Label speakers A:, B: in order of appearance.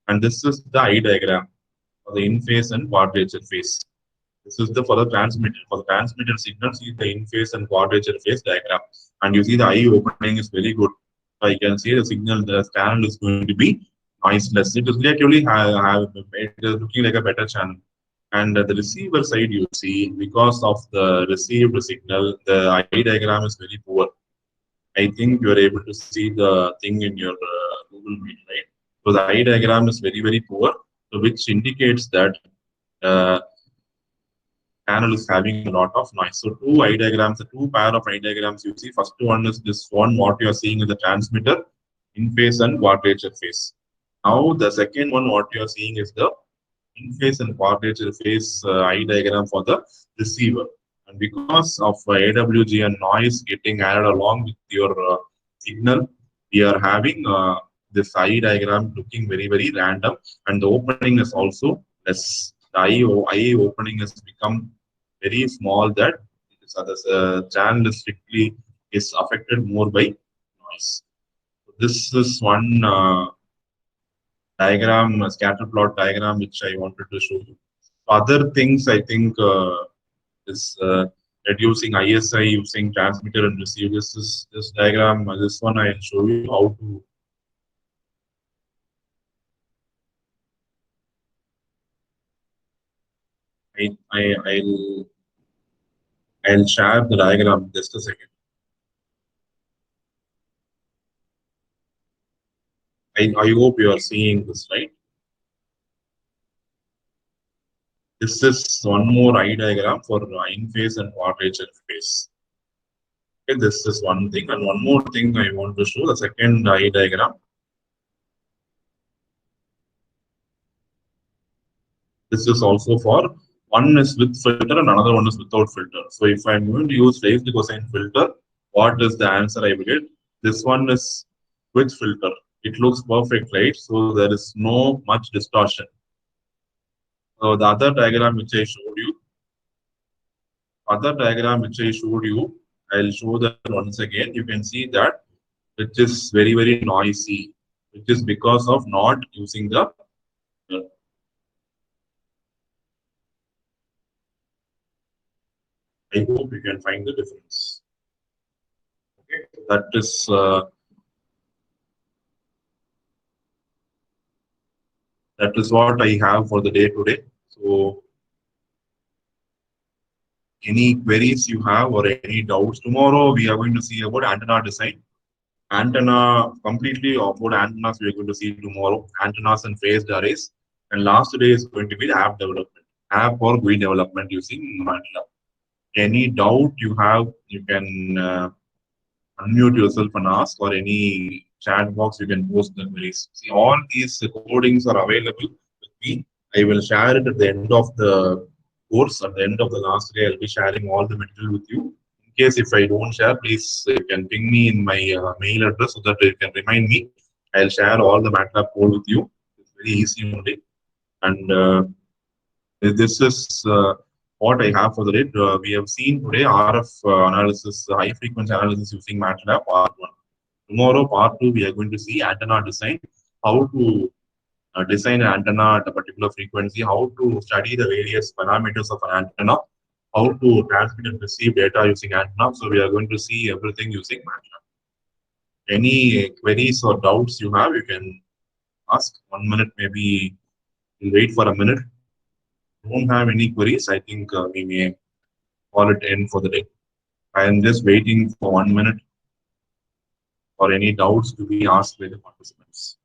A: And this is the I diagram for the in phase and quadrature phase. This is the for the transmitter. For the transmitter signal, see the in phase and quadrature phase diagram. And you see the I opening is very good. So you can see the signal, the channel is going to be noiseless. It is actually it is looking like a better channel. And the receiver side, you see, because of the received signal, the I diagram is very poor. I think you are able to see the thing in your Google Meet, right? So the I diagram is very, very poor, so which indicates that uh, panel is having a lot of noise. So two I diagrams, the two pair of I diagrams you see. First one is this one, what you are seeing is the transmitter in phase and quadrature phase. Now the second one, what you are seeing is the in phase and quadrature phase I diagram for the receiver. And because of AWG and noise getting added along with your signal, we are having this I diagram looking very, very random, and the opening is also less. The I opening has become very small, that the channel is strictly is affected more by noise. This is one diagram, a scatter plot diagram, which I wanted to show you. Other things I think is reducing ISI using transmitter and receiver. This diagram, this one I'll show you how to. I'll share the diagram just a second. I hope you are seeing this, right? This is one more I diagram for in phase and quadrature phase. Okay, this is one thing, and one more thing I want to show, the second I diagram. This is also for one is with filter and another one is without filter. So if I'm going to use raised cosine filter, what is the answer I will get? This one is with filter. It looks perfect, right? So there is no much distortion. So the other diagram which I showed you, I'll show that once again. You can see that which is very, very noisy, which is because of not using the I hope you can find the difference. Okay, that is what I have for the day today. So, any queries you have or any doubts? Tomorrow we are going to see about antenna design. Antenna completely about antennas we are going to see tomorrow. Antennas and phased arrays. And last day is going to be the app development, app or GUI development using MATLAB. Any doubt you have, you can unmute yourself and ask, or any chat box you can post the queries. See, all these recordings are available with me. I will share it at the end of the course. At the end of the last day, I'll be sharing all the material with you. In case if I don't share, please you can ping me in my mail address so that you can remind me. I'll share all the MATLAB code with you. It's very easy only. And this is what I have for the day. We have seen today RF analysis, high frequency analysis using MATLAB part 1. Tomorrow, part 2, we are going to see antenna design, how to design an antenna at a particular frequency, how to study the various parameters of an antenna, how to transmit and receive data using antenna. So we are going to see everything using MATLAB. Any queries or doubts you have, you can ask. 1 minute, maybe we'll wait for a minute. Don't have any queries, I think we may call it end for the day. I am just waiting for 1 minute for any doubts to be asked by the participants.